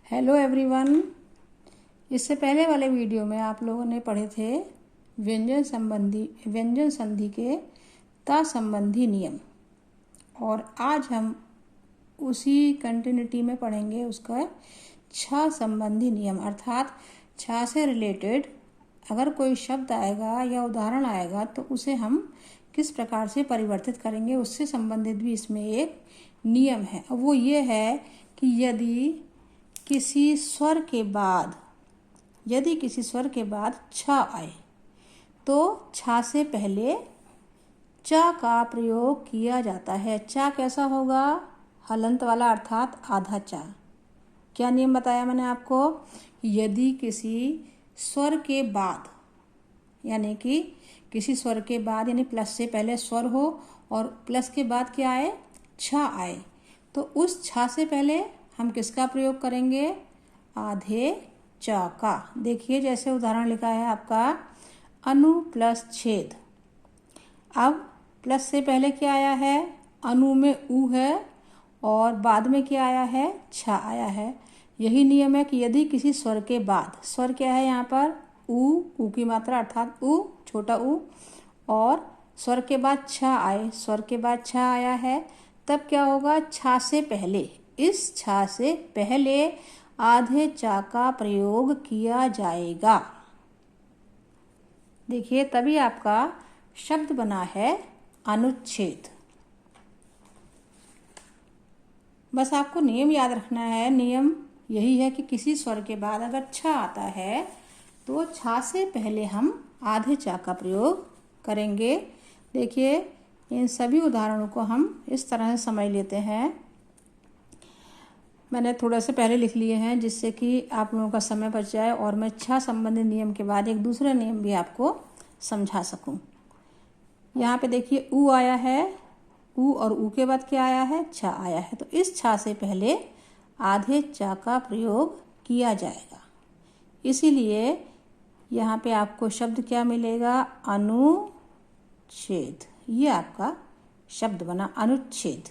Hello everyone. इससे पहले वाले वीडियो में आप लोगों ने पढ़े थे व्यंजन संधि के ता संबंधी नियम, और आज हम उसी कंटिन्यूटी में पढ़ेंगे उसका छा संबंधी नियम। अर्थात छा से रिलेटेड अगर कोई शब्द आएगा या उदाहरण आएगा तो उसे हम किस प्रकार से परिवर्तित करेंगे, उससे संबंधित भी इसमें एक नियम है। वो ये है कि यदि किसी स्वर के बाद छ आए तो छ से पहले च का प्रयोग किया जाता है। च कैसा होगा? हलंत वाला, अर्थात आधा च। क्या नियम बताया मैंने आपको? यदि किसी स्वर के बाद यानी प्लस से पहले स्वर हो और प्लस के बाद क्या आए? छ आए, तो उस छ से पहले हम किसका प्रयोग करेंगे? आधे च का। देखिए जैसे उदाहरण लिखा है आपका अनु प्लस छेद। अब प्लस से पहले क्या आया है? अनु में उ है और बाद में क्या आया है? छ आया है। यही नियम है कि यदि किसी स्वर के बाद, स्वर क्या है यहाँ पर? उ की मात्रा अर्थात उ, छोटा उ, और स्वर के बाद छ आए, स्वर के बाद छ आया है, तब क्या होगा? छ से पहले, इस छ से पहले आधे च का प्रयोग किया जाएगा। देखिए तभी आपका शब्द बना है अनुच्छेद। बस आपको नियम याद रखना है। नियम यही है कि किसी स्वर के बाद अगर छ आता है तो छ से पहले हम आधे च का प्रयोग करेंगे। देखिए इन सभी उदाहरणों को हम इस तरह से समझ लेते हैं। मैंने थोड़ा से पहले लिख लिए हैं जिससे कि आप लोगों का समय बच जाए और मैं छ संबंधित नियम के बाद एक दूसरा नियम भी आपको समझा सकूं। यहाँ पे देखिए उ आया है, उ और उ के बाद क्या आया है? छ आया है, तो इस छ से पहले आधे च का प्रयोग किया जाएगा। इसीलिए यहाँ पे आपको शब्द क्या मिलेगा? अनुच्छेद। ये आपका शब्द बना अनुच्छेद,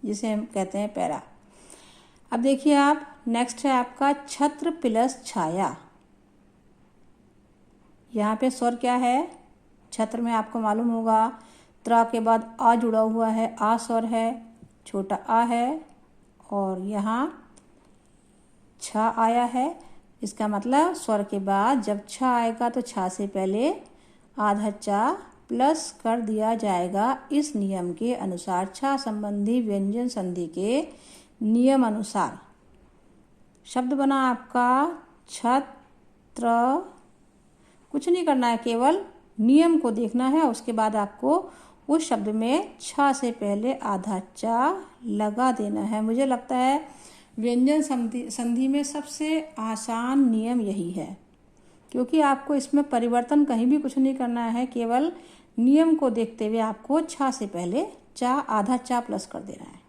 जिसे हम कहते हैं पैरा। अब देखिए आप, नेक्स्ट है आपका छत्र प्लस छाया। यहाँ पे स्वर क्या है? छत्र में आपको मालूम होगा त्र के बाद आ जुड़ा हुआ है, आ स्वर है, छोटा आ है, और यहाँ छ आया है। इसका मतलब स्वर के बाद जब छ आएगा तो छ से पहले आधा च प्लस कर दिया जाएगा। इस नियम के अनुसार, छ संबंधी व्यंजन संधि के नियम अनुसार शब्द बना आपका छत्र। कुछ नहीं करना है, केवल नियम को देखना है। उसके बाद आपको उस शब्द में छ से पहले आधा च लगा देना है। मुझे लगता है व्यंजन संधि में सबसे आसान नियम यही है, क्योंकि आपको इसमें परिवर्तन कहीं भी कुछ नहीं करना है। केवल नियम को देखते हुए आपको छ से पहले आधा च प्लस कर देना है।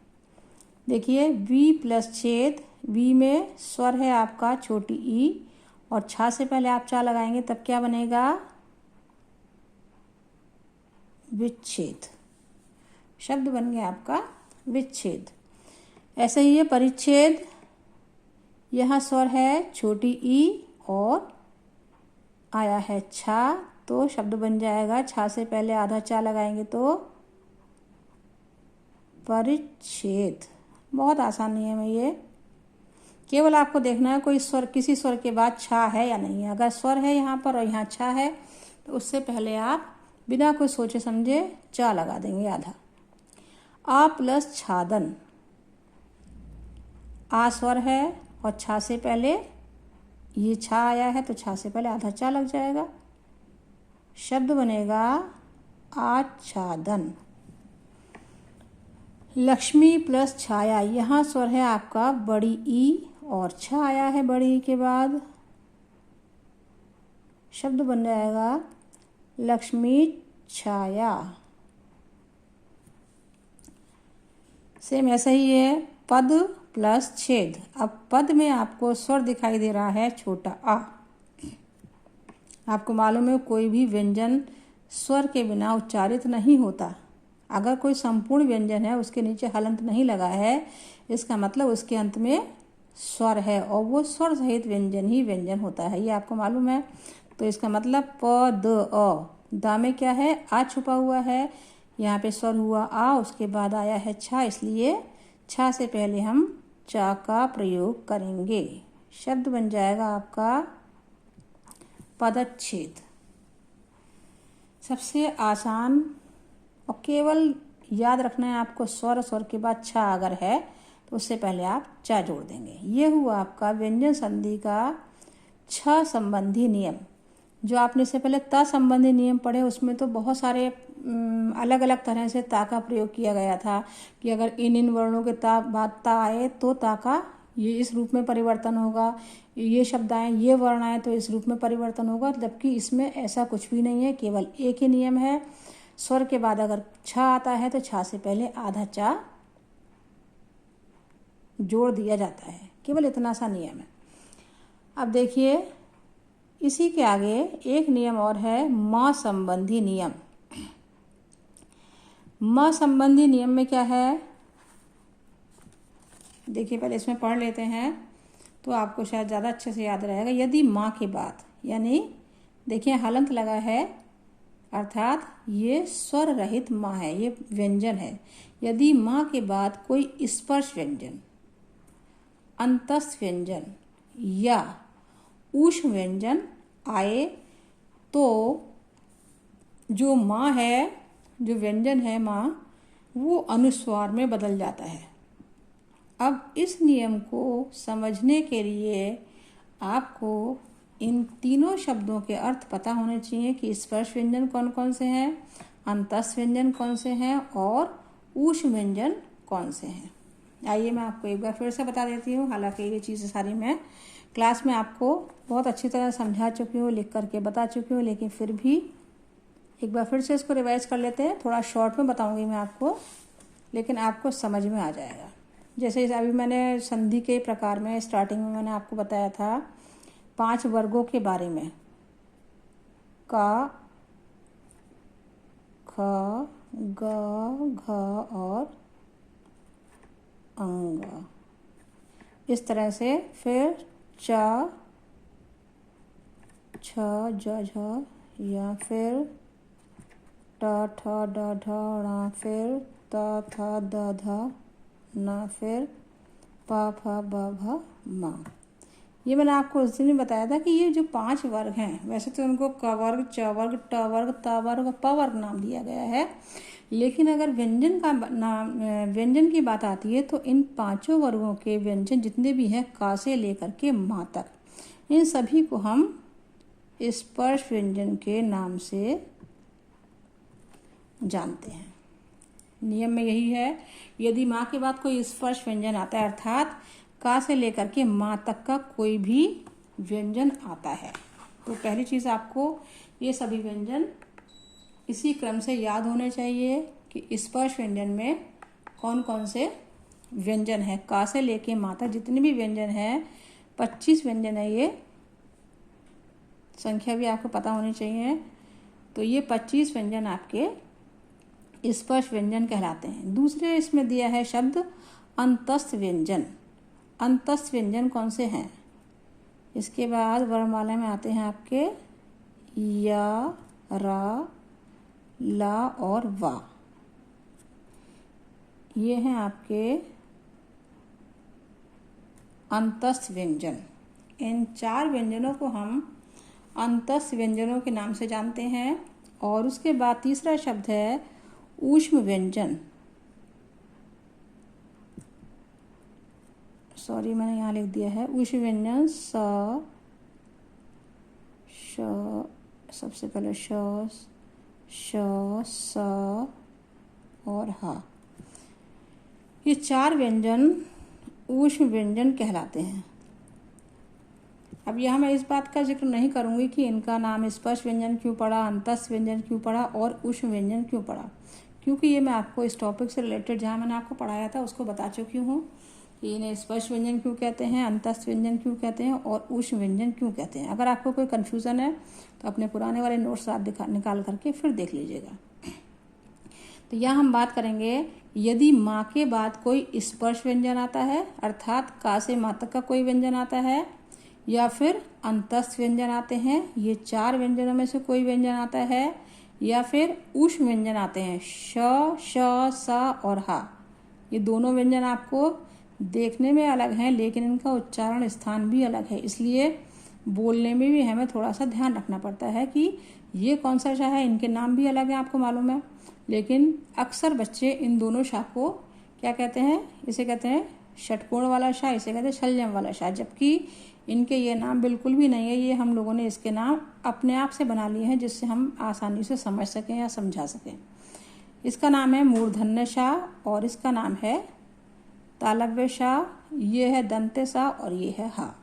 देखिए वी प्लस छेद, वी में स्वर है आपका छोटी ई, और छ से पहले आप च लगाएंगे तब क्या बनेगा? विच्छेद। शब्द बन गया आपका विच्छेद। ऐसे ही है परिच्छेद। यहाँ स्वर है छोटी ई और आया है छ, तो शब्द बन जाएगा छ से पहले आधा च लगाएंगे तो परिच्छेद। बहुत आसान नियम है ये। केवल आपको देखना है कोई स्वर, किसी स्वर के बाद छ है या नहीं है। अगर स्वर है यहाँ पर और यहाँ छ है तो उससे पहले आप बिना कोई सोचे समझे च लगा देंगे आधा। आ प्लस छादन। आ स्वर है और छ से पहले ये छ आया है तो छ से पहले आधा च लग जाएगा। शब्द बनेगा आच्छादन। लक्ष्मी प्लस छाया। यहाँ स्वर है आपका बड़ी ई और छ आया है बड़ी ई के बाद। शब्द बन जाएगा लक्ष्मी छाया। सेम ऐसा ही है पद प्लस छेद। अब पद में आपको स्वर दिखाई दे रहा है छोटा आ। आपको मालूम है कोई भी व्यंजन स्वर के बिना उच्चारित नहीं होता। अगर कोई संपूर्ण व्यंजन है उसके नीचे हलंत नहीं लगा है, इसका मतलब उसके अंत में स्वर है और वो स्वर सहित व्यंजन ही व्यंजन होता है, ये आपको मालूम है। तो इसका मतलब प द अ, दा में क्या है, आ छुपा हुआ है, यहाँ पे स्वर हुआ आ, उसके बाद आया है छा, इसलिए छा से पहले हम चा का प्रयोग करेंगे। शब्द बन जाएगा आपका पदच्छेद। सबसे आसान और केवल याद रखना है आपको, स्वर, स्वर के बाद छा अगर है तो उससे पहले आप चा जोड़ देंगे। ये हुआ आपका व्यंजन संधि का छ संबंधी नियम। जो आपने इससे पहले ता संबंधी नियम पढ़े उसमें तो बहुत सारे अलग अलग तरह से ता का प्रयोग किया गया था कि अगर इन वर्णों के ता बाद ता आए तो ता का ये इस रूप में परिवर्तन होगा, ये शब्द आए, ये वर्ण आए तो इस रूप में परिवर्तन होगा। जबकि इसमें ऐसा कुछ भी नहीं है, केवल एक ही नियम है, स्वर के बाद अगर छा आता है तो छा से पहले आधा चा जोड़ दिया जाता है, केवल इतना सा नियम है। अब देखिए इसी के आगे एक नियम और है, म संबंधी नियम। म संबंधी नियम में क्या है, देखिए पहले इसमें पढ़ लेते हैं तो आपको शायद ज़्यादा अच्छे से याद रहेगा। यदि माँ के बाद, यानी देखिए हलंत लगा है अर्थात ये स्वर रहित माँ है, ये व्यंजन है। यदि माँ के बाद कोई स्पर्श व्यंजन, अंतस्थ व्यंजन या ऊष्म व्यंजन आए तो जो माँ है, जो व्यंजन है माँ, वो अनुस्वार में बदल जाता है। अब इस नियम को समझने के लिए आपको इन तीनों शब्दों के अर्थ पता होने चाहिए कि स्पर्श व्यंजन कौन कौन से हैं, अंतस्थ व्यंजन कौन से हैं और ऊष्म व्यंजन कौन से हैं। आइए मैं आपको एक बार फिर से बता देती हूँ। हालांकि ये चीज़ें सारी मैं क्लास में आपको बहुत अच्छी तरह समझा चुकी हूँ, लिख करके बता चुकी हूँ, लेकिन फिर भी एक बार फिर से इसको रिवाइज कर लेते हैं। थोड़ा शॉर्ट में बताऊँगी मैं आपको, लेकिन आपको समझ में आ जाएगा। जैसे अभी मैंने संधि के प्रकार में स्टार्टिंग में मैंने आपको बताया था 5 वर्गों के बारे में, का, ख, ग, घ और अंग, इस तरह से। फिर च, छ, ज, झ, या फिर ट, ठ, ड, ढ, ण, फिर त, थ, द, ध, न, फिर प, फ, ब, भ, म। ये मैंने आपको उस दिन बताया था कि ये जो 5 वर्ग हैं, वैसे तो उनको क वर्ग, च वर्ग, ट वर्ग, त वर्ग, प वर्ग नाम दिया गया है, लेकिन अगर व्यंजन का नाम, व्यंजन की बात आती है तो इन 5 वर्गों के व्यंजन जितने भी हैं, का से लेकर के माँ तक, इन सभी को हम स्पर्श व्यंजन के नाम से जानते हैं। नियम में यही है, यदि माँ के बाद कोई स्पर्श व्यंजन आता है अर्थात का से लेकर के माँ तक का कोई भी व्यंजन आता है, तो पहली चीज़ आपको ये सभी व्यंजन इसी क्रम से याद होने चाहिए कि स्पर्श व्यंजन में कौन कौन से व्यंजन है। का से लेके माँ तक जितने भी व्यंजन हैं, 25 व्यंजन है, ये संख्या भी आपको पता होनी चाहिए। तो ये 25 व्यंजन आपके स्पर्श व्यंजन कहलाते हैं। दूसरे इसमें दिया है शब्द अंतस्थ व्यंजन। अंतस्थ व्यंजन कौन से हैं, इसके बाद वर्णमाला में आते हैं आपके या, रा, ला और वा। ये हैं आपके अंतस्थ व्यंजन। इन 4 व्यंजनों को हम अंतस्थ व्यंजनों के नाम से जानते हैं। और उसके बाद तीसरा शब्द है ऊष्म व्यंजन। सॉरी, मैंने यहाँ लिख दिया है ऊष्म व्यंजन। स, श, सबसे पहले श, श, स और ह। ये 4 व्यंजन ऊष्म व्यंजन कहलाते हैं। अब यहाँ मैं इस बात का जिक्र नहीं करूँगी कि इनका नाम स्पर्श व्यंजन क्यों पड़ा, अंतस्थ व्यंजन क्यों पड़ा और ऊष्म व्यंजन क्यों पड़ा, क्योंकि ये मैं आपको इस टॉपिक से रिलेटेड जहाँ मैंने आपको पढ़ाया था उसको बता चुकी हूँ कि इन्हें स्पर्श व्यंजन क्यों कहते हैं, अंतस्थ व्यंजन क्यों कहते हैं और ऊष्म व्यंजन क्यों कहते हैं। अगर आपको कोई कन्फ्यूज़न है तो अपने पुराने वाले नोट्स आप निकाल करके फिर देख लीजिएगा। तो यहाँ हम बात करेंगे यदि माँ के बाद कोई स्पर्श व्यंजन आता है, अर्थात का से माँ तक का कोई व्यंजन आता है, या फिर अंतस्थ व्यंजन आते हैं, ये 4 व्यंजनों में से कोई व्यंजन आता है, या फिर ऊष्म व्यंजन आते हैं, श, श, स और हा। ये दोनों व्यंजन आपको देखने में अलग हैं, लेकिन इनका उच्चारण स्थान भी अलग है, इसलिए बोलने में भी हमें थोड़ा सा ध्यान रखना पड़ता है कि ये कौन सा शा है। इनके नाम भी अलग हैं, आपको मालूम है, लेकिन अक्सर बच्चे इन दोनों शा को क्या कहते हैं, इसे कहते हैं षटकोण वाला शा, इसे कहते हैं शलजम वाला शा, जबकि इनके ये नाम बिल्कुल भी नहीं है। ये हम लोगों ने इसके नाम अपने आप से बना लिए हैं, जिससे हम आसानी से समझ सकें या समझा सकें। इसका नाम है मूर्धन्य शा और इसका नाम है तालव्य शा, ये है दंत्य शा और ये है हा।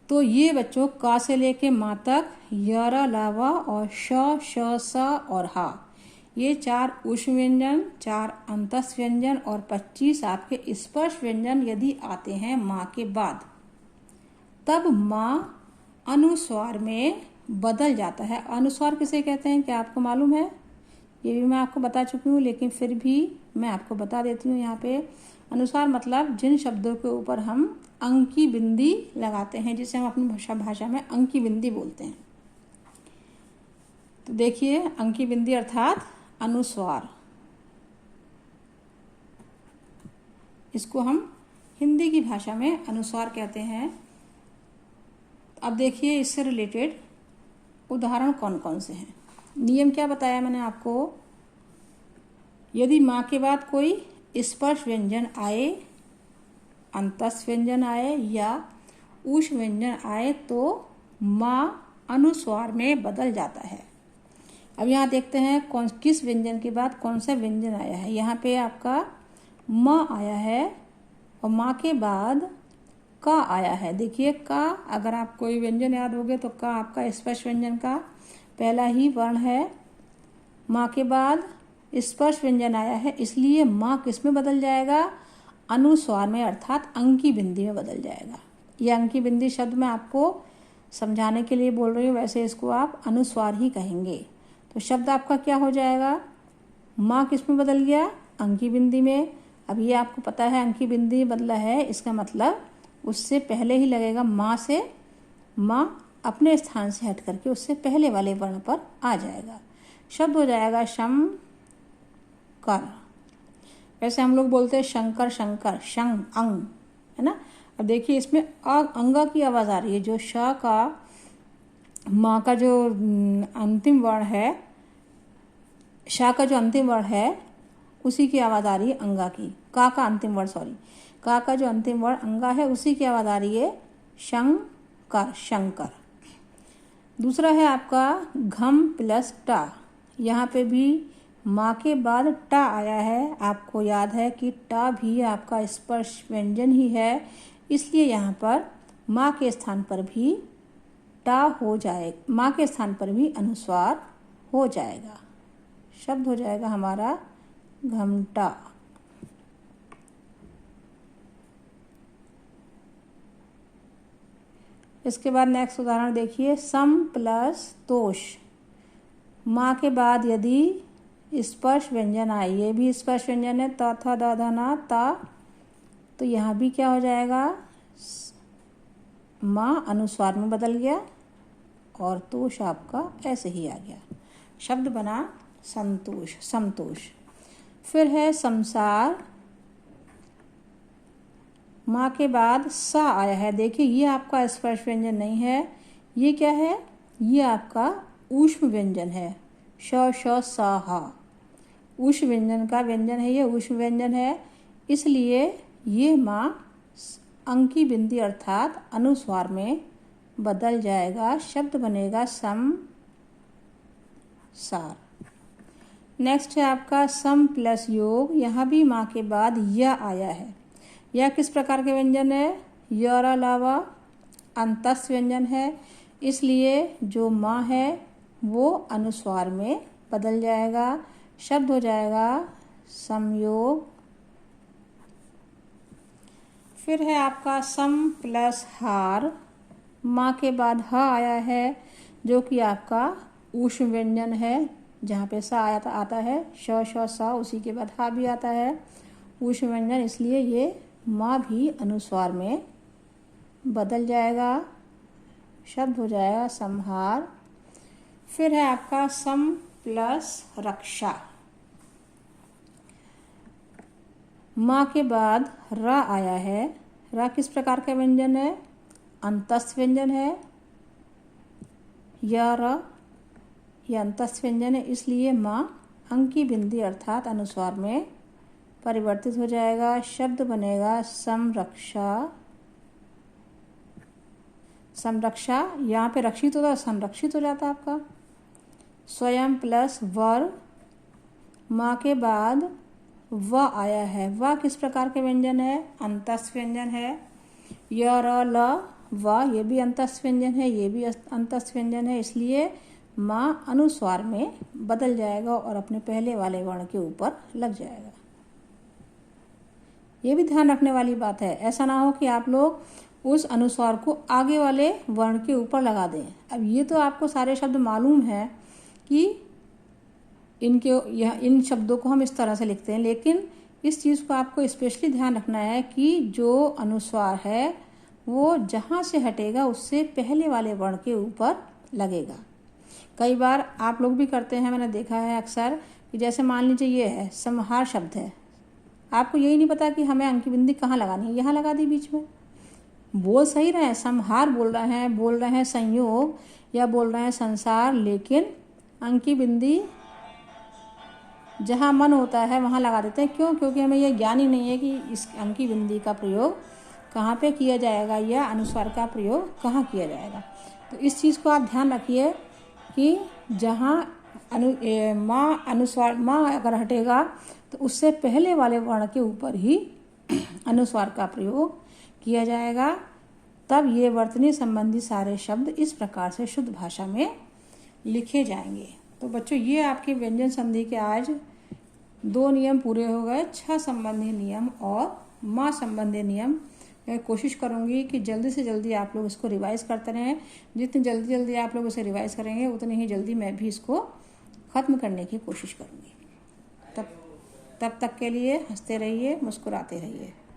तो ये बच्चों का से लेके माँ तक य, लावा और श, श, स और हा, ये 4 ऊष्म व्यंजन, 4 अंतस्थ व्यंजन और 25 आपके स्पर्श व्यंजन यदि आते हैं माँ के बाद, तब माँ अनुस्वार में बदल जाता है। अनुस्वार किसे कहते हैं, क्या आपको मालूम है? ये भी मैं आपको बता चुकी हूँ, लेकिन फिर भी मैं आपको बता देती हूँ। यहाँ पे अनुस्वार मतलब जिन शब्दों के ऊपर हम अंकी बिंदी लगाते हैं, जिसे हम अपनी भाषा में अंकी बिंदी बोलते हैं। तो देखिए, अंकी बिंदी अर्थात अनुस्वार, इसको हम हिंदी की भाषा में अनुस्वार कहते हैं। अब देखिए, इससे रिलेटेड उदाहरण कौन कौन से हैं। नियम क्या बताया मैंने आपको, यदि माँ के बाद कोई स्पर्श व्यंजन आए, अंतस्थ व्यंजन आए या ऊष्म व्यंजन आए, तो माँ अनुस्वार में बदल जाता है। अब यहाँ देखते हैं किस व्यंजन के बाद कौन सा व्यंजन आया है। यहाँ पे आपका म आया है और माँ के बाद का आया है। देखिए, का, अगर आप कोई व्यंजन याद हो गए तो का आपका स्पर्श व्यंजन का पहला ही वर्ण है। माँ के बाद स्पर्श व्यंजन आया है, इसलिए माँ किस में बदल जाएगा, अनुस्वार में, अर्थात अंकी बिंदी में बदल जाएगा। यह अंकी बिंदी शब्द मैं आपको समझाने के लिए बोल रही हूँ, वैसे इसको आप अनुस्वार ही कहेंगे। तो शब्द आपका क्या हो जाएगा, माँ किस में बदल गया, अंकी बिंदी में। अब ये आपको पता है अंकी बिंदी बदला है, इसका मतलब उससे पहले ही लगेगा माँ से, माँ अपने स्थान से हट करके उससे पहले वाले वर्ण पर आ जाएगा। शब्द हो जाएगा शम कर। वैसे हम लोग बोलते हैं शंकर शंकर, शंग अंग, है ना। अब देखिए, इसमें अंगा की आवाज़ आ रही है। जो श का, माँ का जो अंतिम वर्ण है, शा का जो अंतिम वर्ण है, उसी की आवाज़ आ रही है अंगा की। का अंतिम वर्ण, सॉरी, का जो अंतिम वर्ण अंगा है, उसी की आवाज़ आ रही है शंकर, शंकर। दूसरा है आपका घम प्लस टा। यहाँ पे भी माँ के बाद टा आया है। आपको याद है कि टा भी आपका स्पर्श व्यंजन ही है, इसलिए यहाँ पर माँ के स्थान पर भी टा हो जाए, माँ के स्थान पर भी अनुस्वार हो जाएगा। शब्द हो जाएगा हमारा घमटा। इसके बाद नेक्स्ट उदाहरण देखिए, सम प्लस तोष। माँ के बाद यदि स्पर्श व्यंजन आए, ये भी स्पर्श व्यंजन है, त, थ, द, ध, न, ता, तो यहाँ भी क्या हो जाएगा, माँ अनुस्वार में बदल गया और तोष आपका ऐसे ही आ गया। शब्द बना संतोष, समतोष। फिर है संसार, माँ के बाद सा आया है। देखिए, ये आपका स्पर्श व्यंजन नहीं है, ये क्या है, ये आपका ऊष्म व्यंजन है। श, श, सा, हा, ऊष्म व्यंजन का व्यंजन है, ये ऊष्म व्यंजन है, इसलिए ये माँ अंकी बिंदी अर्थात अनुस्वार में बदल जाएगा। शब्द बनेगा सम सार। नेक्स्ट है आपका सम प्लस योग। यहाँ भी माँ के बाद यह आया है। यह किस प्रकार के व्यंजन है, य, लावा अंतस्थ व्यंजन है, इसलिए जो माँ है वो अनुस्वार में बदल जाएगा। शब्द हो जाएगा समयोग। फिर है आपका सम प्लस हार। माँ के बाद ह आया है, जो कि आपका ऊष्म व्यंजन है, जहाँ पे सा आता है श श सा, उसी के बाद हा भी आता है ऊष्म व्यंजन, इसलिए ये माँ भी अनुस्वार में बदल जाएगा, शब्द हो जाएगा संहार। फिर है आपका सम प्लस रक्षा। माँ के बाद र आया है। र किस प्रकार का व्यंजन है? अंतस्थ व्यंजन है। यह र यह अंतस्थ व्यंजन है, इसलिए माँ अंकी बिंदी अर्थात अनुस्वार में परिवर्तित हो जाएगा। शब्द बनेगा समरक्षा। संरक्षा, यहाँ पे रक्षित होता है, संरक्षित हो जाता है आपका। स्वयं प्लस वर, माँ के बाद व आया है। व किस प्रकार के व्यंजन है? अंतस्थ व्यंजन है। य र ल व, ये भी अंतस्थ व्यंजन है, ये भी अंतस्थ व्यंजन है, इसलिए माँ अनुस्वार में बदल जाएगा और अपने पहले वाले वर्ण के ऊपर लग जाएगा। ये भी ध्यान रखने वाली बात है, ऐसा ना हो कि आप लोग उस अनुस्वार को आगे वाले वर्ण के ऊपर लगा दें। अब ये तो आपको सारे शब्द मालूम है कि इन शब्दों को हम इस तरह से लिखते हैं, लेकिन इस चीज़ को आपको स्पेशली ध्यान रखना है कि जो अनुस्वार है वो जहाँ से हटेगा उससे पहले वाले वर्ण के ऊपर लगेगा। कई बार आप लोग भी करते हैं, मैंने देखा है अक्सर, कि जैसे मान लीजिए ये है संहार शब्द है, आपको यही नहीं पता कि हमें अंकी बिंदी कहाँ लगानी है, यहाँ लगा दी बीच में। बोल सही रहे हैं, संहार बोल रहे हैं संयोग या बोल रहे हैं संसार, लेकिन अंकी बिंदी जहाँ मन होता है वहाँ लगा देते हैं। क्यों? क्योंकि हमें यह ज्ञान ही नहीं है कि इस अंकी बिंदी का प्रयोग कहाँ पे किया जाएगा या अनुस्वार का प्रयोग कहाँ किया जाएगा। तो इस चीज़ को आप ध्यान रखिए कि जहाँ माँ अनुस्वार माँ अगर हटेगा तो उससे पहले वाले वर्ण के ऊपर ही अनुस्वार का प्रयोग किया जाएगा, तब ये वर्तनी संबंधी सारे शब्द इस प्रकार से शुद्ध भाषा में लिखे जाएंगे। तो बच्चों, ये आपके व्यंजन संधि के आज 2 नियम पूरे हो गए, 6 संबंधी नियम और माँ संबंधी नियम। मैं कोशिश करूँगी कि जल्दी से जल्दी आप लोग इसको रिवाइज़ करते रहें। जितनी जल्दी आप लोग इसे रिवाइज़ करेंगे उतनी ही जल्दी मैं भी इसको ख़त्म करने की कोशिश करूँगी। तब तक के लिए हंसते रहिए, मुस्कुराते रहिए।